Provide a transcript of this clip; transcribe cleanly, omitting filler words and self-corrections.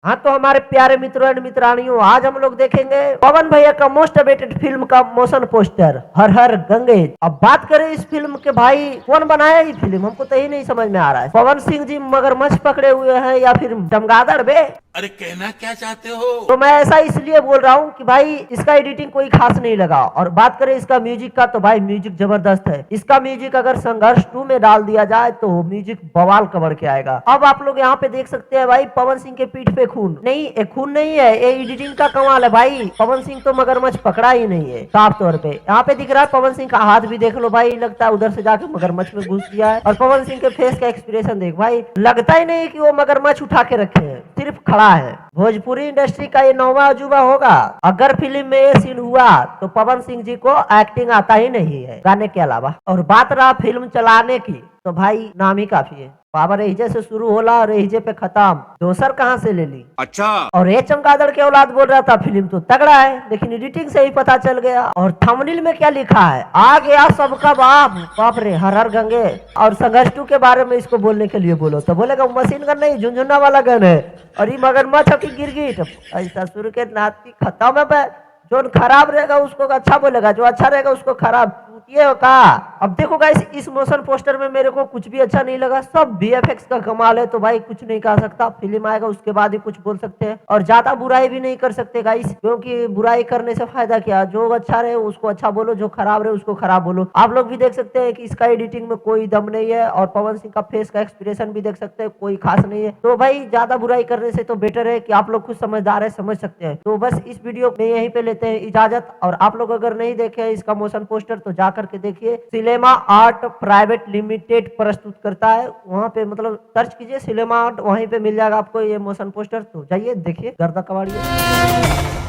हाँ तो हमारे प्यारे मित्रों एंड मित्रानियों, आज हम लोग देखेंगे पवन भैया का मोस्ट अवेटेड फिल्म का मोशन पोस्टर हर हर गंगे। अब बात करें इस फिल्म के, भाई कौन बनाया ये फिल्म, हमको तो यही नहीं समझ में आ रहा है। पवन सिंह जी मगरमच्छ पकड़े हुए हैं या फिर चमगादड़ बे। अरे कहना क्या चाहते हो? तो मैं ऐसा इसलिए बोल रहा हूँ कि भाई इसका एडिटिंग कोई खास नहीं लगा। और बात करें इसका म्यूजिक का, तो भाई म्यूजिक जबरदस्त है। इसका म्यूजिक अगर संघर्ष 2 में डाल दिया जाए तो म्यूजिक बवाल कबर के आएगा। अब आप लोग यहाँ पे देख सकते हैं भाई, पवन सिंह के पीठ पे खून नहीं, एक खून नहीं है, ये एडिटिंग का कमाल है भाई। पवन सिंह तो मगरमच्छ पकड़ा ही नहीं है साफ तौर पे। यहाँ पे दिख रहा है पवन सिंह का हाथ भी देख लो भाई, लगता है उधर से जाके मगरमच्छ में घुस गया है। और पवन सिंह के फेस का एक्सप्रेशन देख भाई, लगता ही नहीं कि वो मगरमच्छ उठा के रखे हैं, सिर्फ खड़ा है। भोजपुरी इंडस्ट्री का ये 9वां अजूबा होगा। अगर फिल्म में ये सीन हुआ तो पवन सिंह जी को एक्टिंग आता ही नहीं है गाने के अलावा। और बात रहा फिल्म चलाने की, तो भाई नाम ही काफी है। पावर एहिजे से शुरू होला और एहिजे पे खत्म, दोसर कहाँ से ले ली। अच्छा। और ये चमगादड़ के औलाद बोल रहा था फिल्म तो तगड़ा है, लेकिन एडिटिंग से ही पता चल गया। और थंबनेल में क्या लिखा है, आ गया सबका बाप, बाप रे हर हर गंगे। और संघर्ष 2 के बारे में इसको बोलने के लिए बोलो तो बोलेगा मशीन गन नहीं, झुनझुना वाला गन है। और ये मगरमच्छ की गिरगिट, ऐसा शुरू के नाती खत्म है। जो खराब रहेगा उसको अच्छा बोलेगा, जो अच्छा रहेगा उसको खराब। ये हो का। अब देखो गाइस, इस मोशन पोस्टर में मेरे को कुछ भी अच्छा नहीं लगा, सब वीएफएक्स का कमाल है। तो भाई कुछ नहीं कह सकता, फिल्म आएगा उसके बाद ही कुछ बोल सकते हैं। और ज्यादा बुराई भी नहीं कर सकते गाइस, क्योंकि बुराई करने से फायदा क्या। जो अच्छा रहे उसको अच्छा बोलो, जो खराब रहे उसको खराब बोलो। आप लोग भी देख सकते हैं कि इसका एडिटिंग में कोई दम नहीं है। और पवन सिंह का फेस का एक्सप्रेशन भी देख सकते हैं, कोई खास नहीं है। तो भाई ज्यादा बुराई करने से तो बेटर है कि आप लोग खुद समझदार है, समझ सकते हैं। तो बस इस वीडियो में यहीं पे लेते हैं इजाजत। और आप लोग अगर नहीं देखे इसका मोशन पोस्टर तो जाकर के देखिए, सिनेमा आर्ट प्राइवेट लिमिटेड प्रस्तुत करता है। वहां पे मतलब सर्च कीजिए सिनेमा आर्ट, वहीं पे मिल जाएगा आपको ये मोशन पोस्टर। तो जाइए देखिए, गर्दा कबाड़िए।